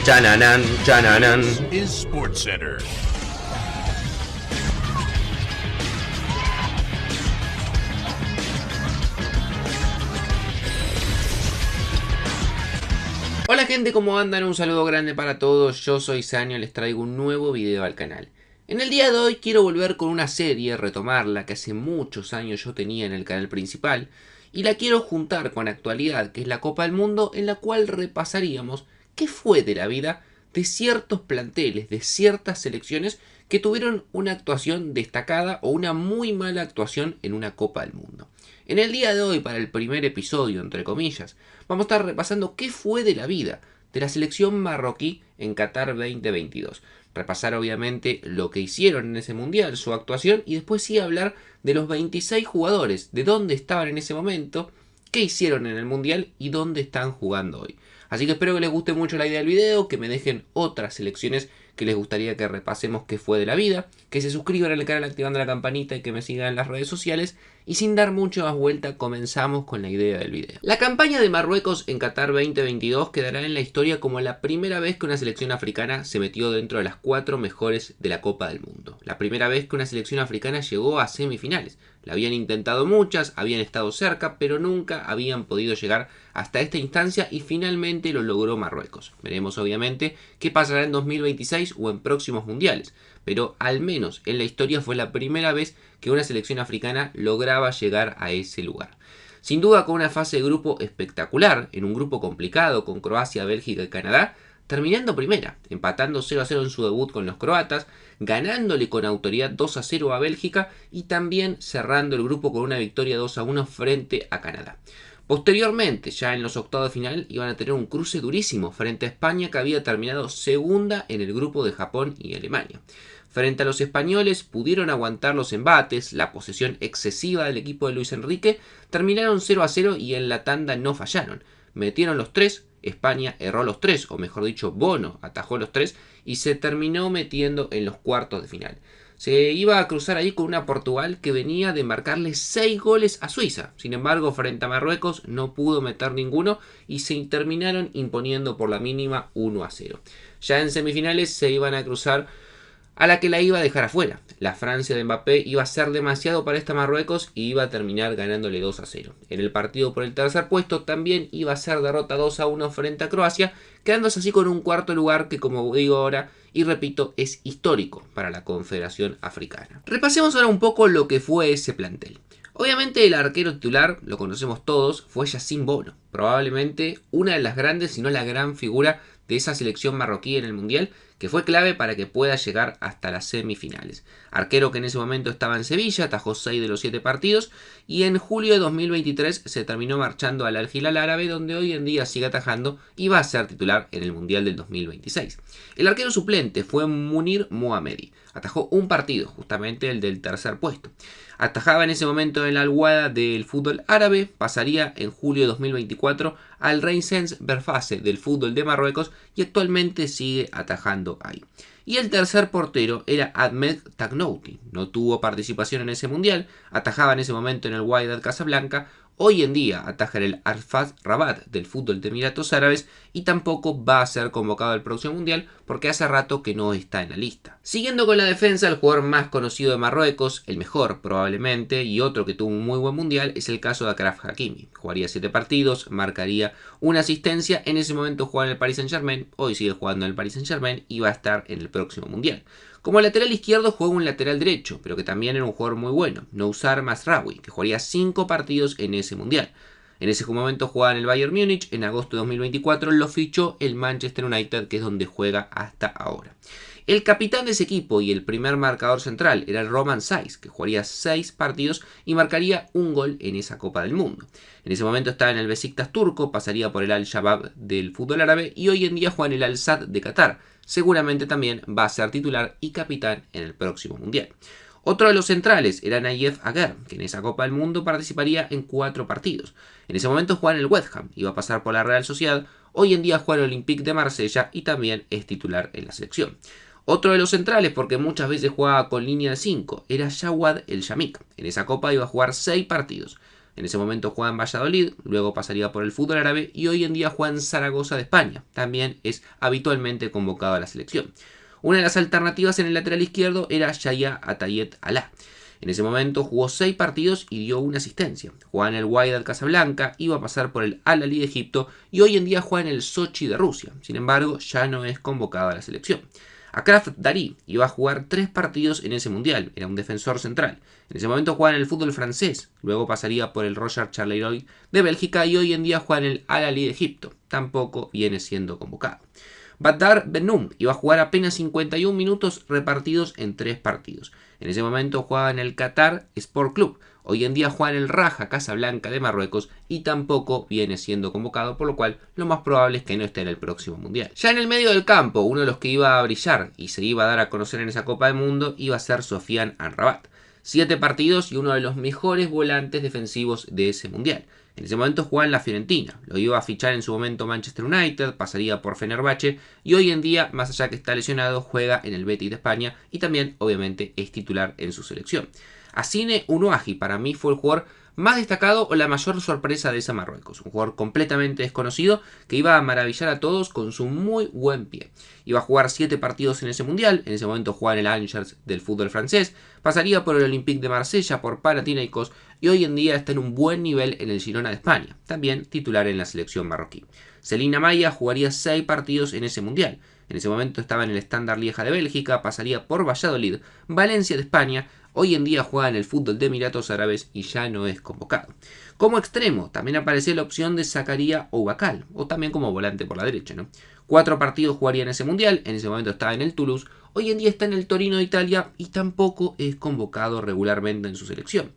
Chananan, chananan. Is SportsCenter. Hola gente, ¿cómo andan? Un saludo grande para todos, yo soy Sanio, les traigo un nuevo video al canal. En el día de hoy quiero volver con una serie, retomarla, que hace muchos años yo tenía en el canal principal, y la quiero juntar con actualidad, que es la Copa del Mundo, en la cual repasaríamos qué fue de la vida de ciertos planteles, de ciertas selecciones que tuvieron una actuación destacada o una muy mala actuación en una Copa del Mundo. En el día de hoy, para el primer episodio, entre comillas, vamos a estar repasando qué fue de la vida de la selección marroquí en Qatar 2022. Repasar obviamente lo que hicieron en ese mundial, su actuación, y después sí hablar de los 26 jugadores, de dónde estaban en ese momento, qué hicieron en el mundial y dónde están jugando hoy. Así que espero que les guste mucho la idea del video, que me dejen otras selecciones que les gustaría que repasemos qué fue de la vida, que se suscriban al canal activando la campanita y que me sigan en las redes sociales. Y sin dar mucho más vuelta, comenzamos con la idea del video. La campaña de Marruecos en Qatar 2022 quedará en la historia como la primera vez que una selección africana se metió dentro de las 4 mejores de la Copa del Mundo. La primera vez que una selección africana llegó a semifinales. La habían intentado muchas, habían estado cerca, pero nunca habían podido llegar hasta esta instancia y finalmente lo logró Marruecos. Veremos obviamente qué pasará en 2026 o en próximos mundiales, pero al menos en la historia fue la primera vez que una selección africana lograba llegar a ese lugar. Sin duda con una fase de grupo espectacular, en un grupo complicado con Croacia, Bélgica y Canadá, terminando primera, empatando 0-0 en su debut con los croatas, ganándole con autoridad 2-0 a Bélgica y también cerrando el grupo con una victoria 2-1 frente a Canadá. Posteriormente, ya en los octavos de final, iban a tener un cruce durísimo frente a España, que había terminado segunda en el grupo de Japón y Alemania. Frente a los españoles pudieron aguantar los embates, la posesión excesiva del equipo de Luis Enrique, terminaron 0-0 y en la tanda no fallaron. Metieron los 3, España erró los 3, o mejor dicho, Bono atajó los 3 y se terminó metiendo en los cuartos de final. Se iba a cruzar ahí con una Portugal que venía de marcarle 6 goles a Suiza. Sin embargo, frente a Marruecos no pudo meter ninguno y se terminaron imponiendo por la mínima 1-0. Ya en semifinales se iban a cruzar a la que la iba a dejar afuera. La Francia de Mbappé iba a ser demasiado para esta Marruecos y iba a terminar ganándole 2-0. En el partido por el tercer puesto también iba a ser derrota 2-1 frente a Croacia, quedándose así con un cuarto lugar que, como digo ahora y repito, es histórico para la Confederación Africana. Repasemos ahora un poco lo que fue ese plantel. Obviamente el arquero titular, lo conocemos todos, fue Yassine Bono, probablemente una de las grandes, si no la gran figura de esa selección marroquí en el Mundial, que fue clave para que pueda llegar hasta las semifinales. Arquero que en ese momento estaba en Sevilla, atajó 6 de los 7 partidos y en julio de 2023 se terminó marchando al Al Hilal árabe, donde hoy en día sigue atajando y va a ser titular en el Mundial del 2026. El arquero suplente fue Munir Mohammedi, atajó un partido, justamente el del tercer puesto. Atajaba en ese momento en la Al-Wahda del fútbol árabe, pasaría en julio de 2024 al Reysens Berfase del fútbol de Marruecos y actualmente sigue atajando ahí. Y el tercer portero era Ahmed Tagnouti, no tuvo participación en ese mundial, atajaba en ese momento en el Wydad Casablanca, hoy en día ataja en el Al-Fat Rabat del fútbol de Emiratos Árabes y tampoco va a ser convocado al próximo mundial porque hace rato que no está en la lista. Siguiendo con la defensa, el jugador más conocido de Marruecos, el mejor probablemente, y otro que tuvo un muy buen mundial, es el caso de Achraf Hakimi. Jugaría 7 partidos, marcaría una asistencia, en ese momento jugaba en el Paris Saint-Germain, hoy sigue jugando en el Paris Saint-Germain y va a estar en el próximo mundial. Como lateral izquierdo juega un lateral derecho, pero que también era un jugador muy bueno, Nousar Mazraoui, que jugaría 5 partidos en ese mundial. En ese momento jugaba en el Bayern Múnich, en agosto de 2024 lo fichó el Manchester United, que es donde juega hasta ahora. El capitán de ese equipo y el primer marcador central era Romain Saiz, que jugaría 6 partidos y marcaría un gol en esa Copa del Mundo. En ese momento estaba en el Besiktas turco, pasaría por el Al-Shabaab del fútbol árabe y hoy en día juega en el Al-Sadd de Qatar. Seguramente también va a ser titular y capitán en el próximo mundial. Otro de los centrales era Nayef Aguer, que en esa Copa del Mundo participaría en 4 partidos. En ese momento jugaba en el West Ham, iba a pasar por la Real Sociedad, hoy en día juega en el Olympique de Marsella y también es titular en la selección. Otro de los centrales, porque muchas veces jugaba con línea de 5, era Jawad El Yamik. En esa copa iba a jugar 6 partidos. En ese momento juega en Valladolid, luego pasaría por el fútbol árabe y hoy en día juega en Zaragoza de España. También es habitualmente convocado a la selección. Una de las alternativas en el lateral izquierdo era Yahya Atayet Alá. En ese momento jugó 6 partidos y dio una asistencia. Jugaba en el Wydad Casablanca, iba a pasar por el Al-Ahly de Egipto y hoy en día juega en el Sochi de Rusia. Sin embargo, ya no es convocado a la selección. Akraf Dari iba a jugar 3 partidos en ese mundial, era un defensor central. En ese momento jugaba en el fútbol francés, luego pasaría por el Roger Charleroi de Bélgica y hoy en día juega en el Al-Ahly de Egipto. Tampoco viene siendo convocado. Badar Benoum iba a jugar apenas 51 minutos repartidos en 3 partidos. En ese momento jugaba en el Qatar Sport Club. Hoy en día juega en el Raja Casablanca de Marruecos y tampoco viene siendo convocado, por lo cual lo más probable es que no esté en el próximo mundial. Ya en el medio del campo, uno de los que iba a brillar y se iba a dar a conocer en esa Copa del Mundo iba a ser Sofiane Amrabat. 7 partidos y uno de los mejores volantes defensivos de ese mundial. En ese momento jugaba en la Fiorentina, lo iba a fichar en su momento Manchester United, pasaría por Fenerbahce y hoy en día, más allá que está lesionado, juega en el Betis de España y también obviamente es titular en su selección. Assine Ounahi para mí fue el jugador más destacado o la mayor sorpresa de esa Marruecos. Un jugador completamente desconocido que iba a maravillar a todos con su muy buen pie. Iba a jugar 7 partidos en ese mundial, en ese momento jugaba en el Angers del fútbol francés, pasaría por el Olympique de Marsella, por Panathinaikos y hoy en día está en un buen nivel en el Girona de España, también titular en la selección marroquí. Celina Maya jugaría 6 partidos en ese mundial. En ese momento estaba en el Standard Lieja de Bélgica, pasaría por Valladolid, Valencia de España. Hoy en día juega en el fútbol de Emiratos Árabes y ya no es convocado. Como extremo también aparece la opción de Zakaria Oubacal, o también como volante por la derecha, ¿no? 4 partidos jugaría en ese mundial, en ese momento estaba en el Toulouse, hoy en día está en el Torino de Italia y tampoco es convocado regularmente en su selección.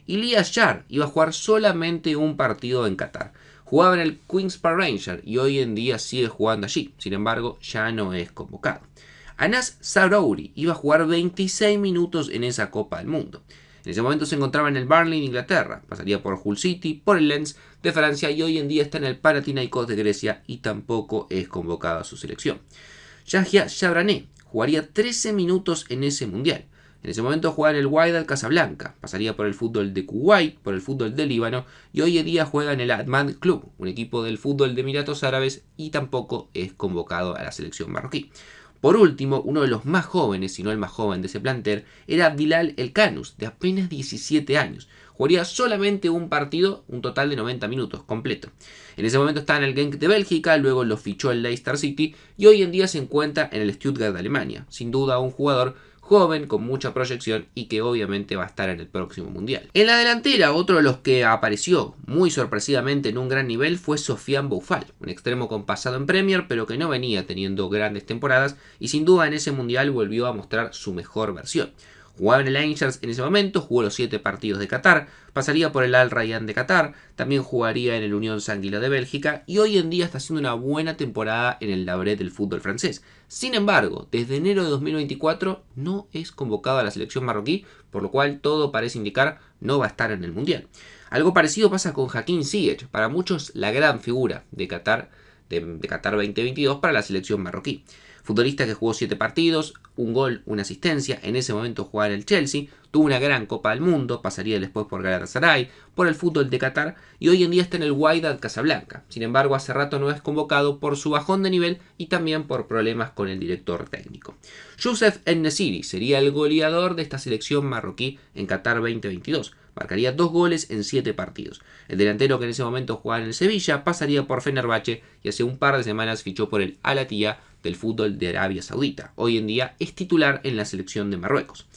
Ilias Yar iba a jugar solamente un partido en Qatar. Jugaba en el Queen's Park Rangers y hoy en día sigue jugando allí, sin embargo ya no es convocado. Anas Sarouri iba a jugar 26 minutos en esa Copa del Mundo. En ese momento se encontraba en el Burnley de Inglaterra, pasaría por Hull City, por el Lens de Francia y hoy en día está en el Panathinaikos de Grecia y tampoco es convocado a su selección. Yahya Chabrané jugaría 13 minutos en ese mundial. En ese momento jugaba en el Wydad Casablanca, pasaría por el fútbol de Kuwait, por el fútbol de Líbano y hoy en día juega en el Ahmad Club, un equipo del fútbol de Emiratos Árabes y tampoco es convocado a la selección marroquí. Por último, uno de los más jóvenes, si no el más joven de ese plantel, era Bilal El Kanous, de apenas 17 años. Jugaría solamente un partido, un total de 90 minutos, completo. En ese momento estaba en el Genk de Bélgica, luego lo fichó el Leicester City y hoy en día se encuentra en el Stuttgart de Alemania. Sin duda un jugador joven, con mucha proyección y que obviamente va a estar en el próximo mundial. En la delantera, otro de los que apareció muy sorpresivamente en un gran nivel fue Sofiane Boufal, un extremo con pasado en Premier pero que no venía teniendo grandes temporadas y sin duda en ese mundial volvió a mostrar su mejor versión. Jugaba en el Angers en ese momento, jugó los 7 partidos de Qatar, pasaría por el Al Rayyan de Qatar, también jugaría en el Unión Saint-Gilloise de Bélgica y hoy en día está haciendo una buena temporada en el Le Havre del fútbol francés. Sin embargo, desde enero de 2024 no es convocado a la selección marroquí, por lo cual todo parece indicar no va a estar en el Mundial. Algo parecido pasa con Hakim Ziyech, para muchos la gran figura de Qatar, de Qatar 2022 para la selección marroquí. Futbolista que jugó 7 partidos, un gol, una asistencia, en ese momento jugaba en el Chelsea, tuvo una gran Copa del Mundo, pasaría después por Galatasaray, por el fútbol de Qatar y hoy en día está en el Wydad Casablanca. Sin embargo, hace rato no es convocado por su bajón de nivel y también por problemas con el director técnico. Youssef En-Nesyri sería el goleador de esta selección marroquí en Qatar 2022. Marcaría 2 goles en 7 partidos. El delantero que en ese momento jugaba en el Sevilla pasaría por Fenerbahce y hace un par de semanas fichó por el Al-Attiyah del fútbol de Arabia Saudita. Hoy en día es titular en la selección de Marruecos.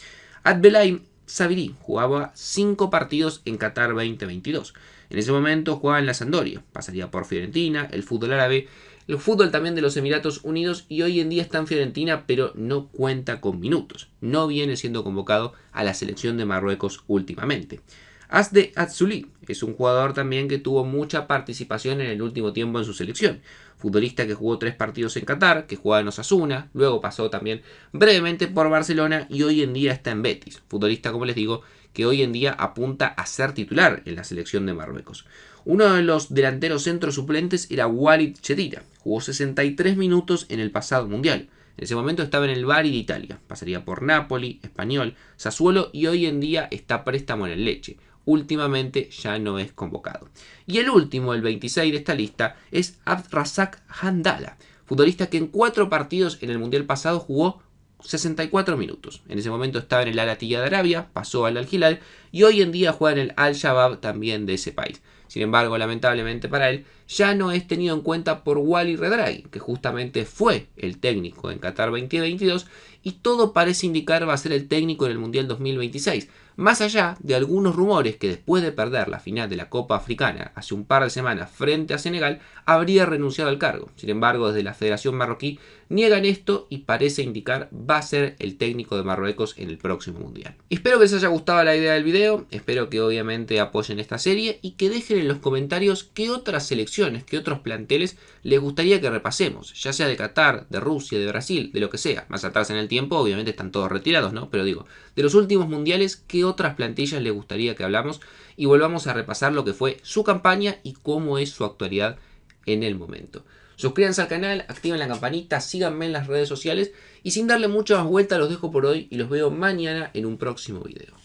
Abdelaim Sabiri jugaba 5 partidos en Qatar 2022. En ese momento jugaba en la Sampdoria, pasaría por Fiorentina, el fútbol árabe, el fútbol también de los Emiratos Unidos y hoy en día está en Fiorentina pero no cuenta con minutos. No viene siendo convocado a la selección de Marruecos últimamente. Asde Azouli es un jugador también que tuvo mucha participación en el último tiempo en su selección. Futbolista que jugó 3 partidos en Qatar, que jugaba en Osasuna, luego pasó también brevemente por Barcelona y hoy en día está en Betis. Futbolista, como les digo, que hoy en día apunta a ser titular en la selección de Marruecos. Uno de los delanteros centros suplentes era Walid Chedira. Jugó 63 minutos en el pasado mundial. En ese momento estaba en el Bari de Italia. Pasaría por Napoli, Español, Sassuolo y hoy en día está a préstamo en el Lecce. últimamente ya no es convocado. Y el último, el 26 de esta lista, es Abdrazak Handala, futbolista que en 4 partidos en el Mundial pasado jugó 64 minutos. En ese momento estaba en el Al-Attiyah de Arabia, pasó al Al-Hilal y hoy en día juega en el Al-Shabaab también de ese país. Sin embargo, lamentablemente para él, ya no es tenido en cuenta por Wally Regragui, que justamente fue el técnico en Qatar 2022 y todo parece indicar va a ser el técnico en el Mundial 2026. Más allá de algunos rumores que después de perder la final de la Copa Africana hace un par de semanas frente a Senegal, habría renunciado al cargo. Sin embargo, desde la Federación Marroquí niegan esto y parece indicar va a ser el técnico de Marruecos en el próximo Mundial. Espero que les haya gustado la idea del video, espero que obviamente apoyen esta serie y que dejen en los comentarios qué otras selecciones, qué otros planteles les gustaría que repasemos, ya sea de Qatar, de Rusia, de Brasil, de lo que sea. Más atrás en el tiempo obviamente están todos retirados, ¿no? Pero digo, de los últimos mundiales, qué otras plantillas les gustaría que hablamos y volvamos a repasar lo que fue su campaña y cómo es su actualidad en el momento. Suscríbanse al canal, activen la campanita, síganme en las redes sociales y sin darle mucha más vuelta los dejo por hoy y los veo mañana en un próximo video.